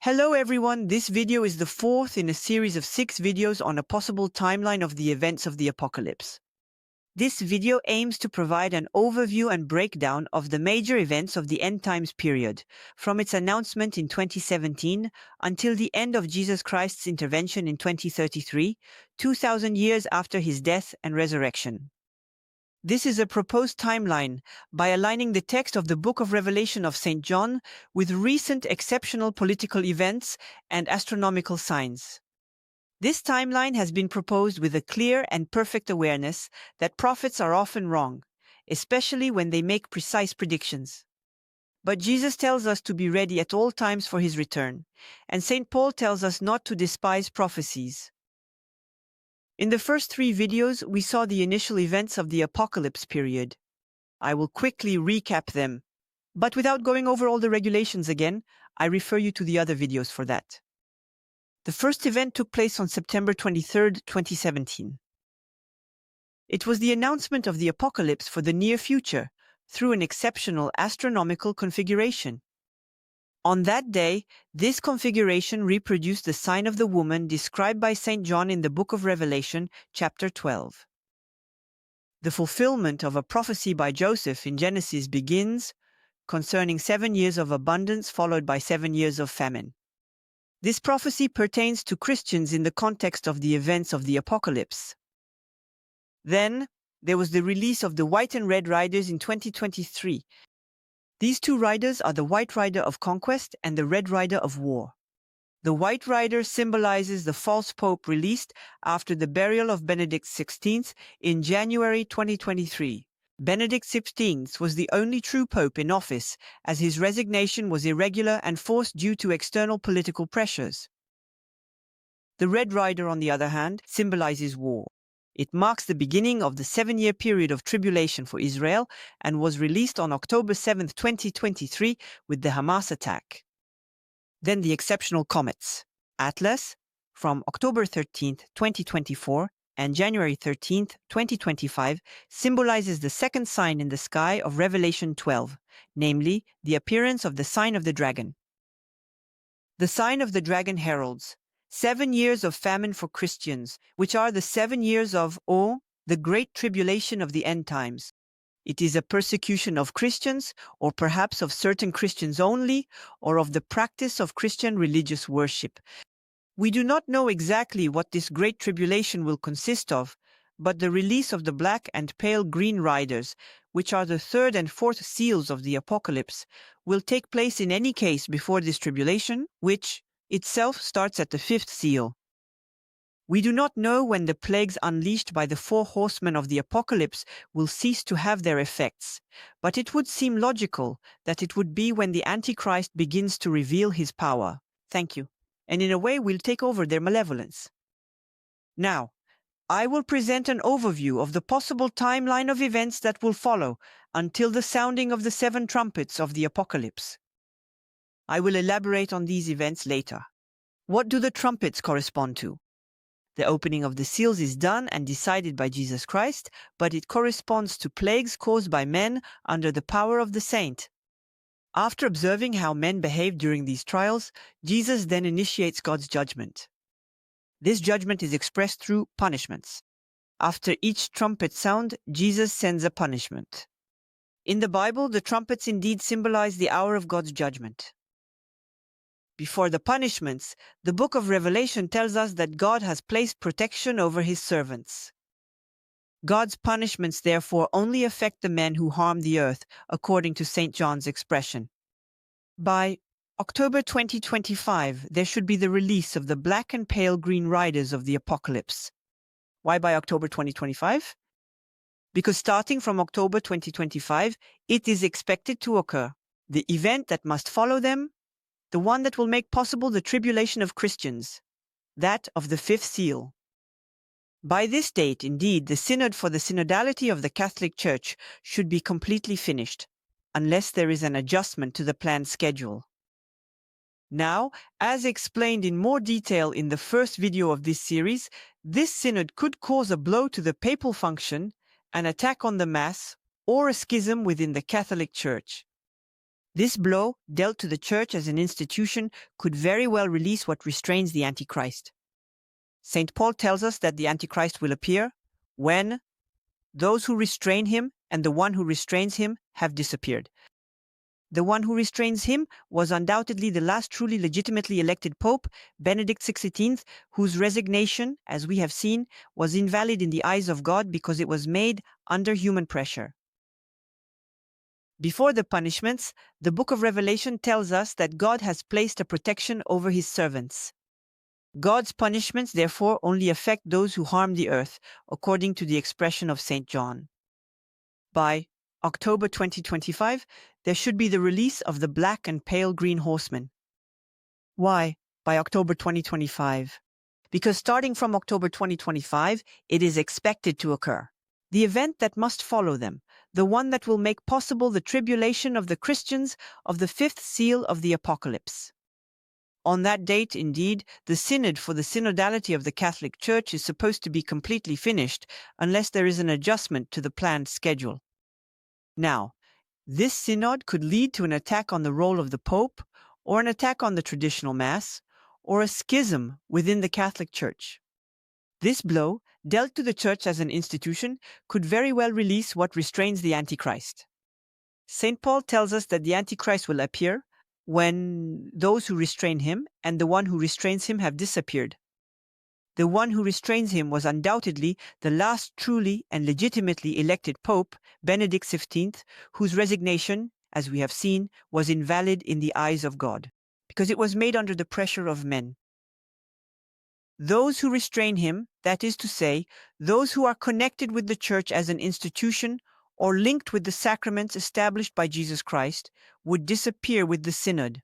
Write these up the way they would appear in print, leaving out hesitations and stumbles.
Hello everyone, this video is the fourth in a series of 6 videos on a possible timeline of the events of the apocalypse. This video aims to provide an overview and breakdown of the major events of the end times period, from its announcement in 2017 until the end of Jesus Christ's intervention in 2033, 2,000 years after his death and resurrection. This is a proposed timeline by aligning the text of the Book of Revelation of St. John with recent exceptional political events and astronomical signs. This timeline has been proposed with a clear and perfect awareness that prophets are often wrong, especially when they make precise predictions. But Jesus tells us to be ready at all times for his return, and St. Paul tells us not to despise prophecies. In the first 3 videos, we saw the initial events of the apocalypse period. I will quickly recap them, but without going over all the regulations again, I refer you to the other videos for that. The first event took place on September 23, 2017. It was the announcement of the apocalypse for the near future through an exceptional astronomical configuration. On that day, this configuration reproduced the sign of the woman described by St. John in the Book of Revelation, chapter 12. The fulfillment of a prophecy by Joseph in Genesis begins concerning 7 years of abundance followed by 7 years of famine. This prophecy pertains to Christians in the context of the events of the apocalypse. Then, there was the release of the White and Red Riders in 2023. These 2 riders are the White Rider of Conquest and the Red Rider of War. The White Rider symbolizes the false pope released after the burial of Benedict XVI in January 2023. Benedict XVI was the only true pope in office, as his resignation was irregular and forced due to external political pressures. The Red Rider, on the other hand, symbolizes war. It marks the beginning of the 7-year period of tribulation for Israel and was released on October 7, 2023, with the Hamas attack. Then the exceptional comets. Atlas, from October 13, 2024, and January 13, 2025, symbolizes the second sign in the sky of Revelation 12, namely, the appearance of the sign of the dragon. The sign of the dragon heralds 7 years of famine for Christians, which are the 7 years of the Great Tribulation of the end times. It is a persecution of Christians, or perhaps of certain Christians only, or of the practice of Christian religious worship. We do not know exactly what this Great Tribulation will consist of, but the release of the black and pale green riders, which are the 3rd and 4th seals of the apocalypse, will take place in any case before this tribulation, which itself starts at the 5th seal. We do not know when the plagues unleashed by the 4 horsemen of the apocalypse will cease to have their effects, but it would seem logical that it would be when the Antichrist begins to reveal his power. Thank you. And in a way will take over their malevolence. Now, I will present an overview of the possible timeline of events that will follow until the sounding of the 7 trumpets of the apocalypse. I will elaborate on these events later. What do the trumpets correspond to? The opening of the seals is done and decided by Jesus Christ, but it corresponds to plagues caused by men under the power of the saint. After observing how men behave during these trials, Jesus then initiates God's judgment. This judgment is expressed through punishments. After each trumpet sound, Jesus sends a punishment. In the Bible, the trumpets indeed symbolize the hour of God's judgment. Before the punishments, the Book of Revelation tells us that God has placed protection over his servants. God's punishments therefore only affect the men who harm the earth, according to St. John's expression. By October 2025, there should be the release of the black and pale green riders of the apocalypse. Why by October 2025? Because starting from October 2025, it is expected to occur. The event that must follow them, the one that will make possible the tribulation of Christians, that of the 5th seal. By this date, indeed, the synod for the synodality of the Catholic Church should be completely finished, unless there is an adjustment to the planned schedule. Now, as explained in more detail in the first video of this series, this synod could cause a blow to the papal function, an attack on the Mass, or a schism within the Catholic Church. This blow, dealt to the church as an institution, could very well release what restrains the Antichrist. St. Paul tells us that the Antichrist will appear when those who restrain him and the one who restrains him have disappeared. The one who restrains him was undoubtedly the last truly legitimately elected Pope, Benedict XVI, whose resignation, as we have seen, was invalid in the eyes of God because it was made under human pressure. Before the punishments, the book of Revelation tells us that God has placed a protection over his servants. God's punishments, therefore, only affect those who harm the earth, according to the expression of St. John. By October 2025, there should be the release of the black and pale green horsemen. Why by October 2025? Because starting from October 2025, it is expected to occur. The event that must follow them, the one that will make possible the tribulation of the Christians of the fifth seal of the Apocalypse. On that date, indeed, the synod for the synodality of the Catholic Church is supposed to be completely finished, unless there is an adjustment to the planned schedule. Now, this synod could lead to an attack on the role of the Pope, or an attack on the traditional Mass, or a schism within the Catholic Church. This blow, dealt to the Church as an institution, could very well release what restrains the Antichrist. St. Paul tells us that the Antichrist will appear when those who restrain him and the one who restrains him have disappeared. The one who restrains him was undoubtedly the last truly and legitimately elected Pope, Benedict XV, whose resignation, as we have seen, was invalid in the eyes of God, because it was made under the pressure of men. Those who restrain him, that is to say, those who are connected with the Church as an institution or linked with the sacraments established by Jesus Christ, would disappear with the synod.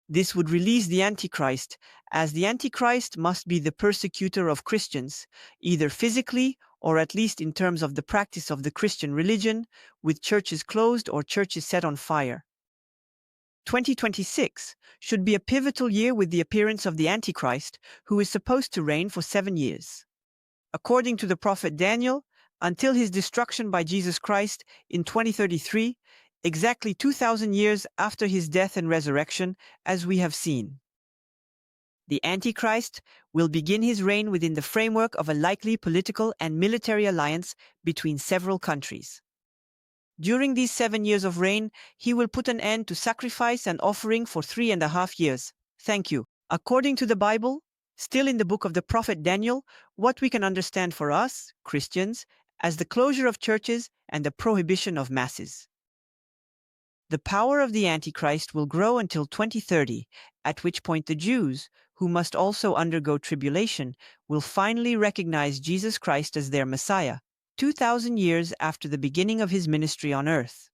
This would release the Antichrist, as the Antichrist must be the persecutor of Christians, either physically or at least in terms of the practice of the Christian religion, with churches closed or churches set on fire. 2026 should be a pivotal year with the appearance of the Antichrist, who is supposed to reign for 7 years. According to the prophet Daniel, until his destruction by Jesus Christ in 2033, exactly 2,000 years after his death and resurrection, as we have seen. The Antichrist will begin his reign within the framework of a likely political and military alliance between several countries. During these 7 years of reign, he will put an end to sacrifice and offering for 3.5 years. Thank you. According to the Bible, still in the book of the prophet Daniel, what we can understand for us, Christians, as the closure of churches and the prohibition of masses. The power of the Antichrist will grow until 2030, at which point the Jews, who must also undergo tribulation, will finally recognize Jesus Christ as their Messiah, 2,000 years after the beginning of his ministry on earth.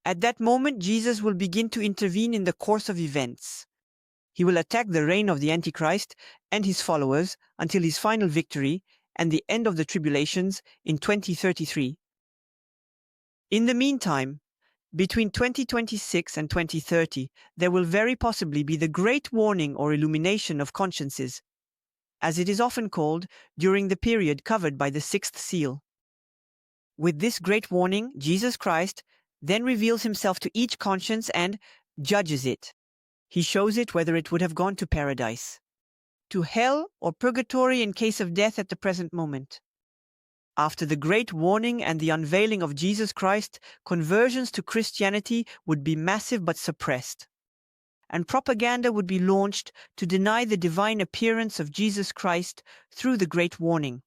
At that moment, Jesus will begin to intervene in the course of events. He will attack the reign of the Antichrist and his followers until his final victory and the end of the tribulations in 2033. In the meantime, between 2026 and 2030, there will very possibly be the great warning or illumination of consciences, as it is often called, during the period covered by the sixth seal. With this great warning, Jesus Christ then reveals himself to each conscience and judges it. He shows it whether it would have gone to paradise, to hell, or purgatory in case of death at the present moment. After the great warning and the unveiling of Jesus Christ, conversions to Christianity would be massive but suppressed, and propaganda would be launched to deny the divine appearance of Jesus Christ through the great warning.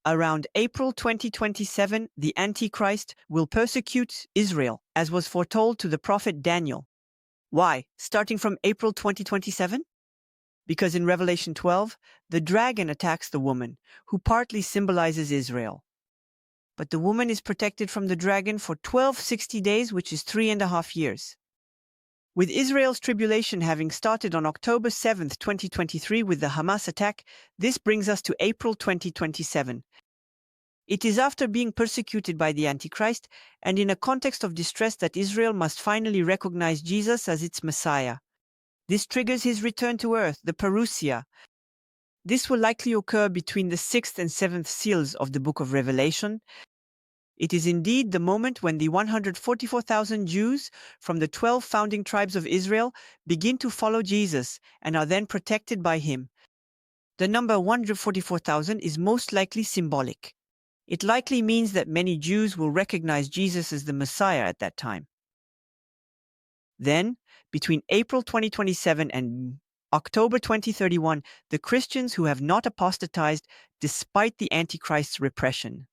Around April 2027, the Antichrist will persecute Israel, as was foretold to the prophet Daniel. Why, starting from April 2027? Because in Revelation 12, the dragon attacks the woman, who partly symbolizes Israel. But the woman is protected from the dragon for 1260 days, which is 3.5 years. With Israel's tribulation having started on October 7, 2023 with the Hamas attack, this brings us to April 2027. It is after being persecuted by the Antichrist and in a context of distress that Israel must finally recognize Jesus as its Messiah. This triggers his return to earth, the parousia. This will likely occur between the 6th and 7th seals of the book of Revelation. It is indeed the moment when the 144,000 Jews from the 12 founding tribes of Israel begin to follow Jesus and are then protected by him. The number 144,000 is most likely symbolic. It likely means that many Jews will recognize Jesus as the Messiah at that time. Then, between April 2027 and October 2031, the Christians who have not apostatized despite the Antichrist's repression,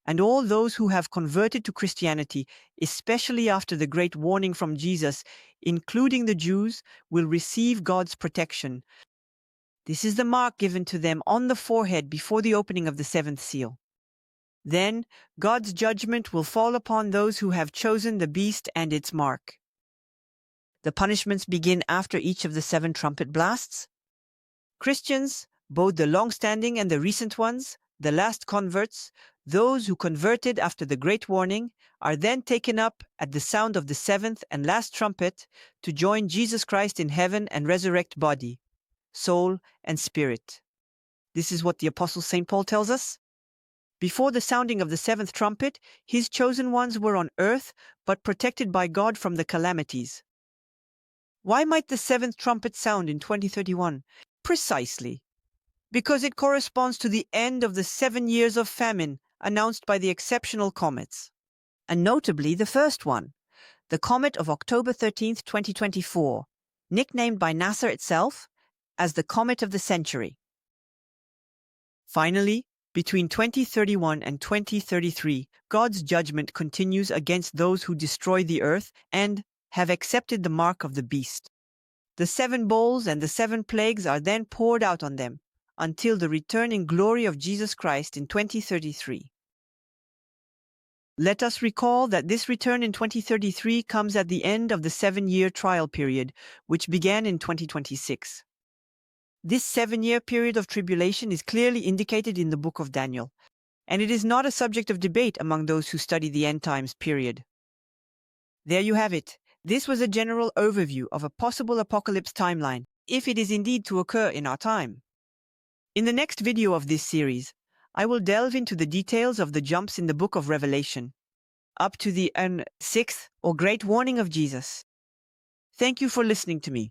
and all those who have converted to Christianity, especially after the great warning from Jesus, including the Jews, will receive God's protection. This is the mark given to them on the forehead before the opening of the seventh seal. Then, God's judgment will fall upon those who have chosen the beast and its mark. The punishments begin after each of the 7 trumpet blasts. Christians, both the long-standing and the recent ones, the last converts, those who converted after the great warning, are then taken up at the sound of the 7th and last trumpet to join Jesus Christ in heaven and resurrect body, soul, and spirit. This is what the Apostle St. Paul tells us. Before the sounding of the 7th trumpet, his chosen ones were on earth, but protected by God from the calamities. Why might the 7th trumpet sound in 2031? Precisely because it corresponds to the end of the 7 years of famine announced by the exceptional comets. And notably the first one, the comet of October 13, 2024, nicknamed by NASA itself as the Comet of the Century. Finally, between 2031 and 2033, God's judgment continues against those who destroy the earth and have accepted the mark of the beast. The 7 bowls and the 7 plagues are then poured out on them until the return in glory of Jesus Christ in 2033. Let us recall that this return in 2033 comes at the end of the 7-year trial period, which began in 2026. This 7-year period of tribulation is clearly indicated in the book of Daniel, and it is not a subject of debate among those who study the end times period. There you have it. This was a general overview of a possible apocalypse timeline, if it is indeed to occur in our time. In the next video of this series, I will delve into the details of the jumps in the book of Revelation, up to the 6th or Great Warning of Jesus. Thank you for listening to me.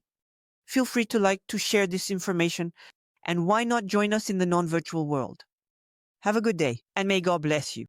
Feel free to share this information, and why not join us in the non-virtual world? Have a good day, and may God bless you.